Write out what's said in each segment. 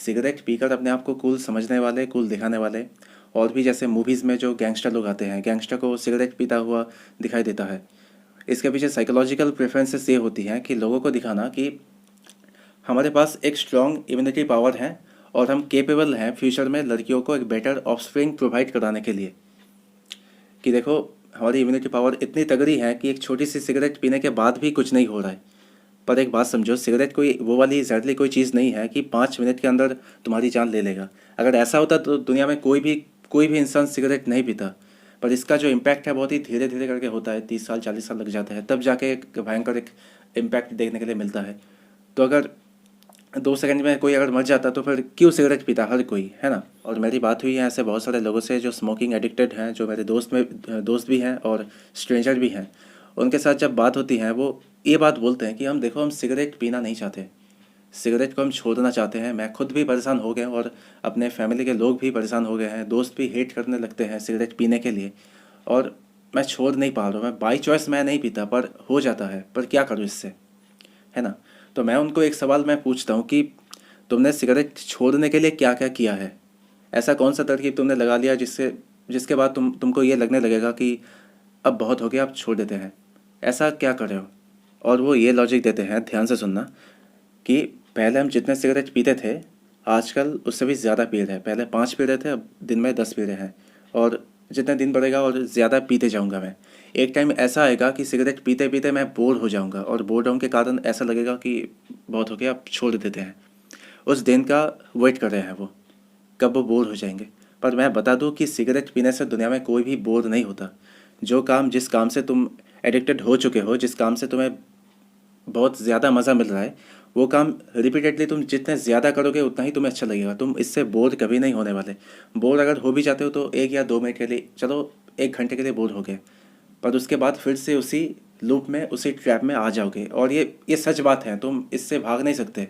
Cigarette पीकर अपने आप को कूल समझने वाले, कूल दिखाने वाले, और भी जैसे मूवीज़ में जो गैंगस्टर लोग आते हैं, गैंगस्टर को सिगरेट पीता हुआ दिखाई देता है। इसके पीछे साइकोलॉजिकल प्रेफरेंसेस ये होती हैं कि लोगों को दिखाना कि हमारे पास एक स्ट्रॉन्ग इम्यूनिटी पावर है और हम केपेबल हैं फ्यूचर में लड़कियों को एक बेटर ऑफस्प्रिंग प्रोवाइड कराने के लिए। कि देखो, हमारी इम्यूनिटी पावर इतनी तगड़ी है कि एक छोटी सी सिगरेट पीने के बाद भी कुछ नहीं हो रहा है। पर एक बात समझो, सिगरेट कोई वो वाली जहरीली कोई चीज़ नहीं है कि 5 मिनट के अंदर तुम्हारी जान ले लेगा। अगर ऐसा होता तो दुनिया में कोई भी इंसान सिगरेट नहीं पीता। पर इसका जो इम्पैक्ट है बहुत ही धीरे धीरे करके होता है, 30 साल 40 साल लग जाते हैं, तब जाके एक भयंकर एक इम्पैक्ट देखने के लिए मिलता है। तो अगर 2 सेकंड में कोई अगर मर जाता तो फिर क्यों सिगरेट पीता हर कोई, है ना। और मेरी बात हुई है ऐसे बहुत सारे लोगों से जो स्मोकिंग एडिक्टेड हैं, जो मेरे दोस्त भी हैं और स्ट्रेंजर भी हैं। उनके साथ जब बात होती है वो ये बात बोलते हैं कि हम देखो, हम सिगरेट पीना नहीं चाहते, सिगरेट को हम छोड़ना चाहते हैं। मैं खुद भी परेशान हो गया और अपने फैमिली के लोग भी परेशान हो गए हैं, दोस्त भी हेट करने लगते हैं सिगरेट पीने के लिए। और मैं छोड़ नहीं पा रहा हूँ, मैं बाई चॉइस मैं नहीं पीता, पर हो जाता है, पर क्या करूँ इससे, है ना। तो मैं उनको एक सवाल मैं पूछता हूँ कि तुमने सिगरेट छोड़ने के लिए क्या क्या किया है। ऐसा कौन सा तरकीब तुमने लगा लिया जिसके बाद तुमको ये लगने लगेगा कि अब बहुत हो गया, अब छोड़ देते हैं। ऐसा क्या कर रहे हो। और वो ये लॉजिक देते हैं, ध्यान से सुनना, कि पहले हम जितने सिगरेट पीते थे आजकल उससे भी ज़्यादा पी रहे हैं। पहले 5 पी रहे थे, अब दिन में 10 पी रहे हैं। और जितना दिन बढ़ेगा और ज़्यादा पीते जाऊंगा मैं। एक टाइम ऐसा आएगा कि सिगरेट पीते पीते मैं बोर हो जाऊंगा और बोर्डम के कारण ऐसा लगेगा कि बहुत हो गया, अब छोड़ देते हैं। उस दिन का वेट कर रहे हैं वो, कब वो बोर हो जाएंगे। पर मैं बता दूं कि सिगरेट पीने से दुनिया में कोई भी बोर नहीं होता। जिस काम से तुम एडिक्टेड हो चुके हो, जिस काम से तुम्हें बहुत ज़्यादा मज़ा मिल रहा है, वो काम रिपीटेडली तुम जितने ज़्यादा करोगे उतना ही तुम्हें अच्छा लगेगा। तुम इससे बोर कभी नहीं होने वाले। बोर अगर हो भी जाते हो तो 1 या 2 मिनट के लिए, चलो 1 घंटे के लिए बोर हो गए, पर उसके बाद फिर से उसी लूप में, उसी ट्रैप में आ जाओगे। और ये सच बात है, तुम इससे भाग नहीं सकते।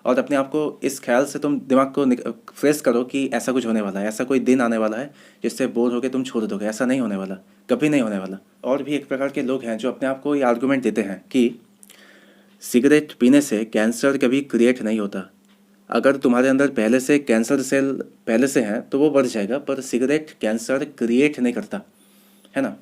और अपने आप को इस ख्याल से तुम दिमाग को फ्रेश करो कि ऐसा कुछ होने वाला है, ऐसा कोई दिन आने वाला है जिससे बोर होकर तुम छोड़ दोगे। ऐसा नहीं होने वाला, कभी नहीं होने वाला। और भी एक प्रकार के लोग हैं जो अपने आप को ये आर्गूमेंट देते हैं कि सिगरेट पीने से कैंसर कभी क्रिएट नहीं होता। अगर तुम्हारे अंदर पहले से कैंसर सेल पहले से हैं तो वो बढ़ जाएगा, पर सिगरेट कैंसर क्रिएट नहीं करता, है ना।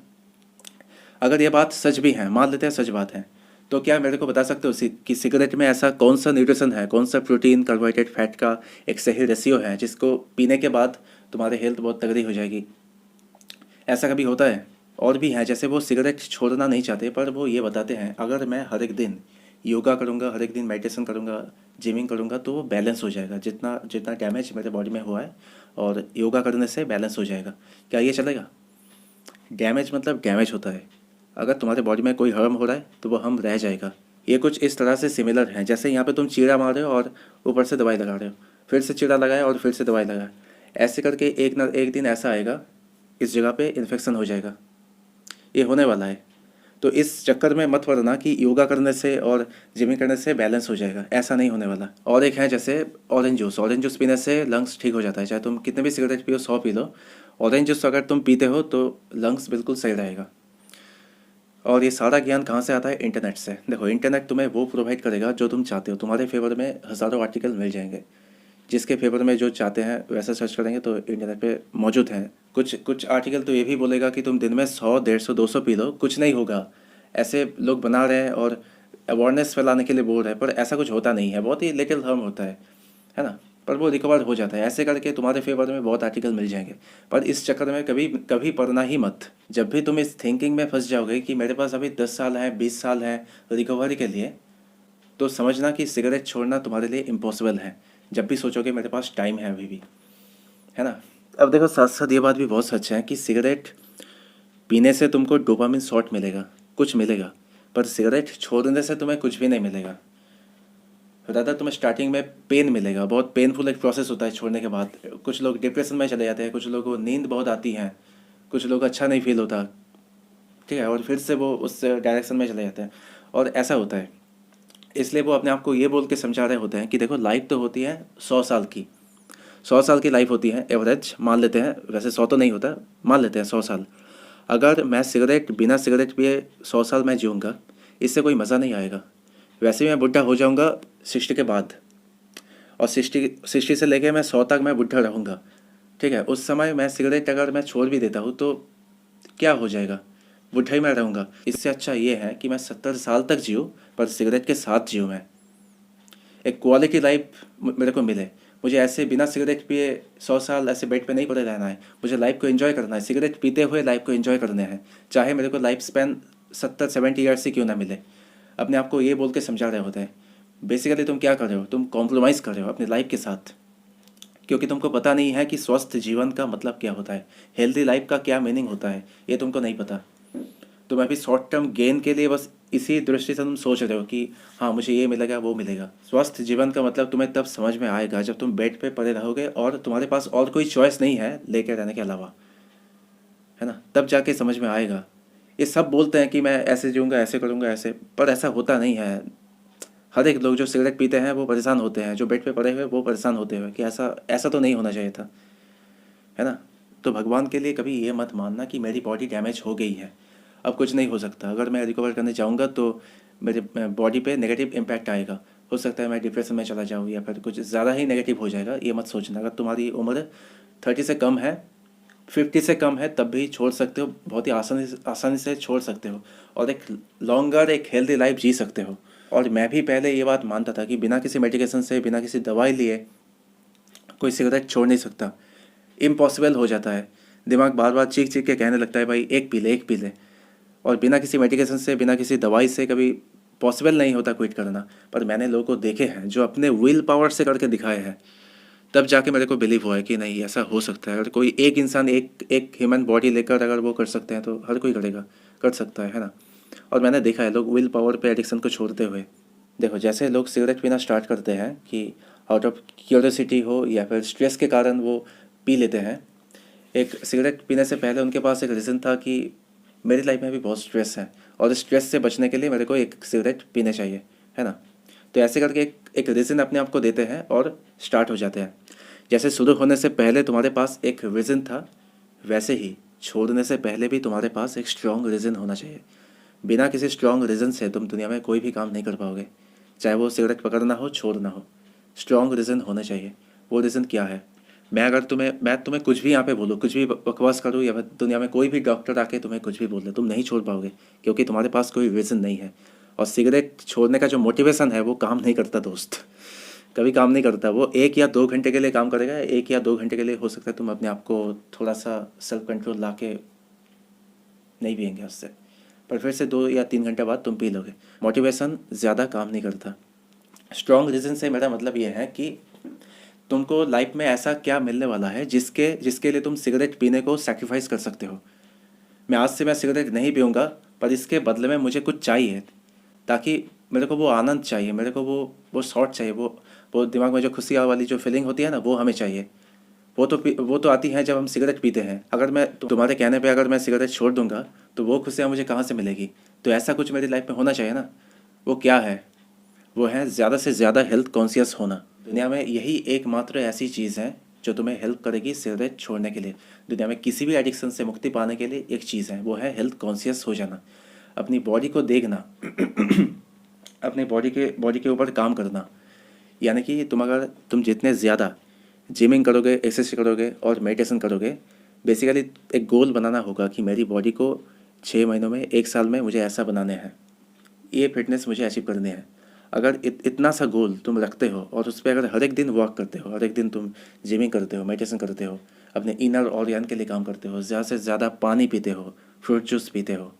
अगर ये बात सच भी है, मान लेते हैं सच बात है, तो क्या मेरे को बता सकते हो कि सिगरेट में ऐसा कौन सा न्यूट्रिशन है, कौन सा प्रोटीन कार्बोहाइड्रेट फैट का एक सही रेशियो है जिसको पीने के बाद तुम्हारी हेल्थ बहुत तगड़ी हो जाएगी। ऐसा कभी होता है। और भी हैं जैसे वो सिगरेट छोड़ना नहीं चाहते, पर वो ये बताते हैं अगर मैं हर एक दिन योगा करूँगा, हर एक दिन मेडिटेशन करूँगा, जिमिंग करूँगा, तो वो बैलेंस हो जाएगा। जितना जितना डैमेज मेरे बॉडी में हुआ है और योगा करने से बैलेंस हो जाएगा। क्या ये चलेगा। डैमेज मतलब डैमेज होता है। अगर तुम्हारे बॉडी में कोई हार्म हो रहा है तो वो हम रह जाएगा। ये कुछ इस तरह से सिमिलर हैं, जैसे यहाँ पे तुम चीरा मार रहे हो और ऊपर से दवाई लगा रहे हो, फिर से चीरा लगाया और फिर से दवाई लगाया। ऐसे करके एक ना एक दिन ऐसा आएगा इस जगह पे इन्फेक्शन हो जाएगा। ये होने वाला है। तो इस चक्कर में मत पड़ना कि योगा करने से और जिमिंग करने से बैलेंस हो जाएगा, ऐसा नहीं होने वाला। और एक है जैसे ऑरेंज जूस पीने से लंग्स ठीक हो जाता है। चाहे तुम कितने भी सिगरेट पियो, 100 पी लो, ऑरेंज जूस अगर तुम पीते हो तो लंग्स बिल्कुल सही रहेगा। और ये सारा ज्ञान कहाँ से आता है, इंटरनेट से। देखो, इंटरनेट तुम्हें वो प्रोवाइड करेगा जो तुम चाहते हो। तुम्हारे फेवर में हज़ारों आर्टिकल मिल जाएंगे, जिसके फेवर में जो चाहते हैं वैसा सर्च करेंगे तो इंटरनेट पे मौजूद हैं। कुछ कुछ आर्टिकल तो ये भी बोलेगा कि तुम दिन में 100 150 200 पी लो, कुछ नहीं होगा। ऐसे लोग बना रहे हैं और अवेयरनेस फैलाने के लिए बोल रहे हैं, पर ऐसा कुछ होता नहीं है, बहुत ही लिटिल हार्म होता है ना। पर वो रिकवर हो जाता है। ऐसे करके तुम्हारे फेवर में बहुत आर्टिकल मिल जाएंगे। पर इस चक्कर में कभी कभी पढ़ना ही मत। जब भी तुम इस थिंकिंग में फंस जाओगे कि मेरे पास अभी 10 साल है, 20 साल है रिकवरी के लिए, तो समझना कि सिगरेट छोड़ना तुम्हारे लिए इम्पॉसिबल है। जब भी सोचोगे मेरे पास टाइम है अभी भी, है ना। अब देखो, साथ साथ ये बात भी बहुत सच है कि सिगरेट पीने से तुमको डोपामिन शॉट मिलेगा, कुछ मिलेगा, पर सिगरेट छोड़ने से तुम्हें कुछ भी नहीं मिलेगा। ज़्यादा तुम्हें स्टार्टिंग में पेन मिलेगा, बहुत पेनफुल एक प्रोसेस होता है छोड़ने के बाद। कुछ लोग डिप्रेशन में चले जाते हैं, कुछ लोगों को नींद बहुत आती है, कुछ लोग अच्छा नहीं फील होता, ठीक है, और फिर से वो उस डायरेक्शन में चले जाते हैं। और ऐसा होता है, इसलिए वो अपने आप को ये बोल के समझा रहे होते हैं कि देखो, लाइफ तो होती है 100 साल की, 100 साल की लाइफ होती है एवरेज, मान लेते हैं। वैसे 100 तो नहीं होता, मान लेते हैं 100 साल। अगर मैं बिना सिगरेट पिए 100 साल मैं जीऊँगा, इससे कोई मज़ा नहीं आएगा। वैसे ही मैं बुढ़ा हो जाऊँगा 60 के बाद, और 60 से लेके मैं 100 तक मैं बुढ़ा रहूँगा, ठीक है। उस समय मैं सिगरेट अगर मैं छोड़ भी देता हूँ तो क्या हो जाएगा, बुढ़ा ही मैं रहूँगा। इससे अच्छा ये है कि मैं 70 साल तक जीऊँ पर सिगरेट के साथ जीऊँ। मैं एक क्वालिटी लाइफ मेरे को मिले। मुझे ऐसे बिना सिगरेट पिए 100 साल ऐसे बेड पे नहीं पड़े रहना है। मुझे लाइफ को एंजॉय करना है, सिगरेट पीते हुए लाइफ को एंजॉय करने हैं। चाहे मेरे को लाइफ स्पैन 70-70 ईयर्स से क्यों ना मिले। अपने आप को ये बोल के समझा रहे होते हैं। बेसिकली तुम क्या कर रहे हो, तुम कॉम्प्रोमाइज़ कर रहे हो अपनी लाइफ के साथ, क्योंकि तुमको पता नहीं है कि स्वस्थ जीवन का मतलब क्या होता है, हेल्दी लाइफ का क्या मीनिंग होता है, ये तुमको नहीं पता। तुम अभी शॉर्ट टर्म गेन के लिए बस इसी दृष्टि से तुम सोच रहे हो कि हाँ मुझे ये मिलेगा वो मिलेगा। स्वस्थ जीवन का मतलब तुम्हें तब समझ में आएगा जब तुम बेड पे पड़े रहोगे और तुम्हारे पास और कोई चॉइस नहीं है लेके रहने के अलावा, है ना, तब जाके समझ में आएगा। ये सब बोलते हैं कि मैं ऐसे जीऊँगा, ऐसे करूँगा, ऐसे, पर ऐसा होता नहीं है। हर एक लोग जो सिगरेट पीते हैं वो परेशान होते हैं, जो बेड पे पड़े हुए वो परेशान होते हुए कि ऐसा ऐसा तो नहीं होना चाहिए था, है ना। तो भगवान के लिए कभी ये मत मानना कि मेरी बॉडी डैमेज हो गई है, अब कुछ नहीं हो सकता। अगर मैं रिकवर करने जाऊँगा तो मेरे बॉडी पे नेगेटिव इम्पैक्ट आएगा। हो सकता है मैं डिप्रेशन में चला जाऊँ या फिर कुछ ज़्यादा ही नेगेटिव हो जाएगा। ये मत सोचना। अगर तुम्हारी उम्र 30 से कम है, 50 से कम है, तब भी छोड़ सकते हो, बहुत ही आसानी से छोड़ सकते हो और एक लॉन्गर एक हेल्दी लाइफ जी सकते हो। और मैं भी पहले ये बात मानता था कि बिना किसी मेडिकेशन से, बिना किसी दवाई लिए कोई सिगरेट छोड़ नहीं सकता, इम्पॉसिबल हो जाता है। दिमाग बार बार चीख चीख के कहने लगता है भाई एक पी ले, एक पी ले। और बिना किसी मेडिकेशन से, बिना किसी दवाई से कभी पॉसिबल नहीं होता क्विट करना। पर मैंने लोगों को देखे हैं जो अपने विल पावर से करके दिखाए हैं, तब जाके मेरे को बिलीव हुआ है कि नहीं ऐसा हो सकता है। अगर कोई एक इंसान एक एक ह्यूमन बॉडी लेकर अगर वो कर सकते हैं तो हर कोई करेगा, कर सकता है ना। और मैंने देखा है लोग विल पावर पे एडिक्शन को छोड़ते हुए। देखो जैसे लोग सिगरेट पीना स्टार्ट करते हैं कि आउट ऑफ क्यूरियोसिटी हो या फिर स्ट्रेस के कारण वो पी लेते हैं। एक सिगरेट पीने से पहले उनके पास एक रीज़न था कि मेरी लाइफ में भी बहुत स्ट्रेस है और स्ट्रेस से बचने के लिए मेरे को एक सिगरेट पीने चाहिए, है ना। तो ऐसे करके एक रीज़न अपने आप को देते हैं और स्टार्ट हो जाते हैं। जैसे शुरू होने से पहले तुम्हारे पास एक रीज़न था, वैसे ही छोड़ने से पहले भी तुम्हारे पास एक स्ट्रॉन्ग रीज़न होना चाहिए। बिना किसी स्ट्रॉन्ग रीज़न से तुम दुनिया में कोई भी काम नहीं कर पाओगे, चाहे वो सिगरेट पकड़ना हो, छोड़ना हो। स्ट्रॉन्ग रीज़न होना चाहिए। वो रीज़न क्या है? मैं तुम्हें कुछ भी यहाँ पे बोलूँ, कुछ भी बकवास करूँ या फिर दुनिया में कोई भी डॉक्टर आके तुम्हें कुछ भी बोल दे, तुम नहीं छोड़ पाओगे, क्योंकि तुम्हारे पास कोई रीज़न नहीं है। और सिगरेट छोड़ने का जो मोटिवेशन है वो काम नहीं करता दोस्त, कभी काम नहीं करता। वो 1 या 2 घंटे के लिए काम करेगा, 1 या 2 घंटे के लिए हो सकता है तुम अपने आप को थोड़ा सा सेल्फ कंट्रोल ला के नहीं पियेंगे उससे, पर फिर से 2 या 3 घंटे बाद तुम पी लोगे। मोटिवेशन ज़्यादा काम नहीं करता। स्ट्रॉन्ग रीज़न से मेरा मतलब ये है कि तुमको लाइफ में ऐसा क्या मिलने वाला है जिसके जिसके लिए तुम सिगरेट पीने को सेक्रीफाइस कर सकते हो। मैं सिगरेट नहीं पीऊँगा, पर इसके बदले में मुझे कुछ चाहिए, ताकि मेरे को वो आनंद चाहिए, मेरे को वो शॉट चाहिए, वो दिमाग में जो खुशी वाली जो फीलिंग होती है ना, वो हमें चाहिए। वो तो आती है जब हम सिगरेट पीते हैं। अगर मैं तुम्हारे कहने पे अगर मैं सिगरेट छोड़ दूंगा तो वो खुशियाँ मुझे कहाँ से मिलेगी? तो ऐसा कुछ मेरी लाइफ में होना चाहिए ना। वो क्या है? वो है ज़्यादा से ज़्यादा हेल्थ कॉन्शियस होना। दुनिया में यही एकमात्र ऐसी चीज़ है जो तुम्हें हेल्प करेगी सिगरेट छोड़ने के लिए। दुनिया में किसी भी एडिक्शन से मुक्ति पाने के लिए एक चीज़ है, वो है हेल्थ कॉन्शियस हो जाना, अपनी बॉडी को देखना अपने बॉडी के ऊपर काम करना। यानी कि तुम जितने ज़्यादा जिमिंग करोगे, एक्सरसाइज करोगे और मेडिटेशन करोगे, बेसिकली एक गोल बनाना होगा कि मेरी बॉडी को 6 महीनों में, 1 साल में मुझे ऐसा बनाने हैं, ये फिटनेस मुझे अचीव करनी है। अगर इतना सा गोल तुम रखते हो और उस पर अगर हर एक दिन वर्क करते हो, हर एक दिन तुम जिमिंग करते हो, मेडिटेशन करते हो, अपने इनर ऑर्गन के लिए काम करते हो, ज़्यादा से ज़्यादा पानी पीते हो, फ्रूट जूस पीते हो,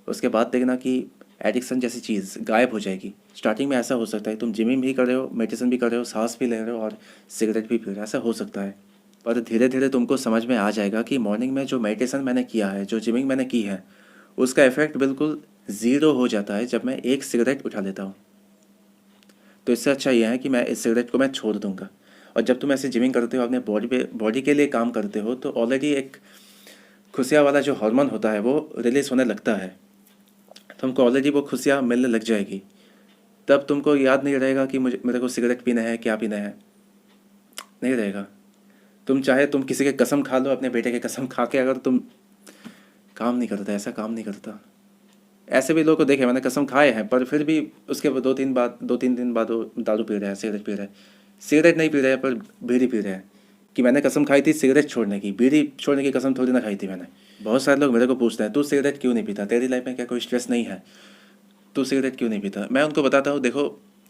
उसके बाद देखना कि एडिक्शन जैसी चीज़ गायब हो जाएगी। स्टार्टिंग में ऐसा हो सकता है तुम जिमिंग भी कर रहे हो, मेडिटेशन भी कर रहे हो, सांस भी ले रहे हो और सिगरेट भी पी रहे हो, ऐसा हो सकता है। पर धीरे धीरे तुमको समझ में आ जाएगा कि मॉर्निंग में जो मेडिटेशन मैंने किया है, जो जिमिंग मैंने की है, उसका इफेक्ट बिल्कुल ज़ीरो हो जाता है जब मैं एक सिगरेट उठा लेता हूँ। तो इससे अच्छा यह है कि मैं इस सिगरेट को मैं छोड़ दूँगा। और जब तुम ऐसे जिमिंग करते हो, अपने बॉडी के लिए काम करते हो, तो ऑलरेडी एक खुशियाँ वाला जो हार्मोन होता है वो रिलीज़ होने लगता है। तुमको ऑलरेडी वो खुशियाँ मिलने लग जाएगी। तब तुमको याद नहीं रहेगा कि मेरे को सिगरेट पीना है, क्या पीना है, नहीं रहेगा। तुम चाहे तुम किसी के कसम खा लो, अपने बेटे के कसम खा के, अगर तुम काम नहीं करता, ऐसा काम नहीं करता। ऐसे भी लोगों को देखे मैंने, कसम खाए हैं, पर फिर भी उसके 2-3 दिन बाद वो दारू पी रहा है, सिगरेट पी रहा है। सिगरेट नहीं पी रहे हैं पर बीड़ी पी रहे हैं, कि मैंने कसम खाई थी सिगरेट छोड़ने की, बीड़ी छोड़ने की कसम थोड़ी ना खाई थी मैंने। बहुत सारे लोग मेरे को पूछते हैं तू सिगरेट क्यों नहीं पीता, तेरी लाइफ में क्या कोई स्ट्रेस नहीं है, तू सिगरेट क्यों नहीं पीता। मैं उनको बताता हूँ देखो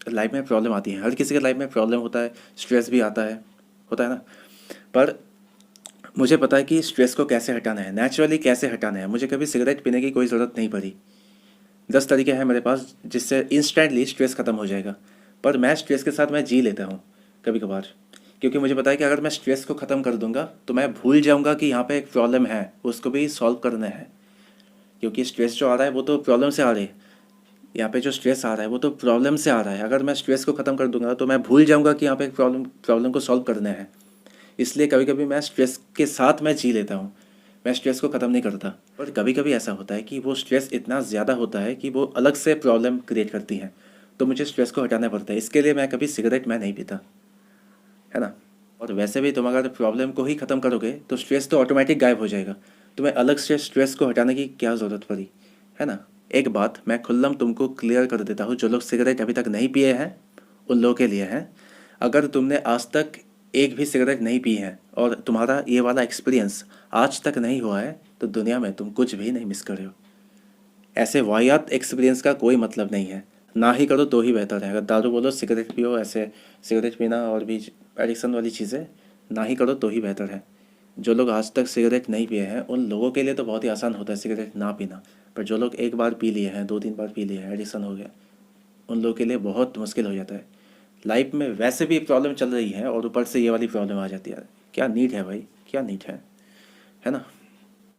लाइफ में प्रॉब्लम आती है, हर किसी के लाइफ में प्रॉब्लम होता है, स्ट्रेस भी आता है, होता है ना। पर मुझे पता है कि स्ट्रेस को कैसे हटाना है, नेचुरली कैसे हटाना है। मुझे कभी सिगरेट पीने की कोई ज़रूरत नहीं पड़ी। 10 तरीके हैं मेरे पास जिससे इंस्टेंटली स्ट्रेस ख़त्म हो जाएगा। पर मैं स्ट्रेस के साथ मैं जी लेता हूँ कभी कभार, क्योंकि मुझे पता है कि अगर मैं स्ट्रेस को ख़त्म कर दूंगा तो मैं भूल जाऊंगा कि यहाँ पे एक प्रॉब्लम है, उसको भी सॉल्व करना है। क्योंकि स्ट्रेस जो आ रहा है वो तो प्रॉब्लम से आ रही है, यहाँ पे जो स्ट्रेस आ रहा है वो तो प्रॉब्लम से आ रहा है। अगर मैं स्ट्रेस को ख़त्म कर दूंगा तो मैं भूल जाऊंगा कि यहाँ पे एक प्रॉब्लम को सॉल्व करना है। इसलिए कभी कभी मैं स्ट्रेस के साथ मैं जी लेता हूँ, मैं स्ट्रेस को ख़त्म नहीं करता। पर कभी कभी ऐसा होता है कि वो स्ट्रेस इतना ज़्यादा होता है कि वो अलग से प्रॉब्लम क्रिएट करती है, तो मुझे स्ट्रेस को हटाना पड़ता है। इसके लिए मैं कभी सिगरेट मैं नहीं पीता, है ना। और वैसे भी तुम अगर प्रॉब्लम को ही ख़त्म करोगे तो स्ट्रेस तो ऑटोमेटिक गायब हो जाएगा, तुम्हें अलग से स्ट्रेस को हटाने की क्या ज़रूरत पड़ी, है ना। एक बात मैं खुल्लम तुमको क्लियर कर देता हूँ, जो लोग सिगरेट अभी तक नहीं पिए हैं उन लोगों के लिए है। अगर तुमने आज तक एक भी सिगरेट नहीं पी है और तुम्हारा ये वाला एक्सपीरियंस आज तक नहीं हुआ है तो दुनिया में तुम कुछ भी नहीं मिस कर रहे हो। ऐसे वाहियात एक्सपीरियंस का कोई मतलब नहीं है, ना ही करो तो ही बेहतर है। अगर दारू बोलो सिगरेट पियो, ऐसे सिगरेट पीना और भी एडिक्शन वाली चीज़ें ना ही करो तो ही बेहतर है। जो लोग आज तक सिगरेट नहीं पिए हैं उन लोगों के लिए तो बहुत ही आसान होता है सिगरेट ना पीना, पर जो लोग एक बार पी लिए हैं, 2-3 बार पी लिए हैं, एडिक्शन हो गया, उन लोगों के लिए बहुत मुश्किल हो जाता है। लाइफ में वैसे भी प्रॉब्लम चल रही है और ऊपर से ये वाली प्रॉब्लम आ जाती है, क्या नीड है भाई, क्या नीड है ना।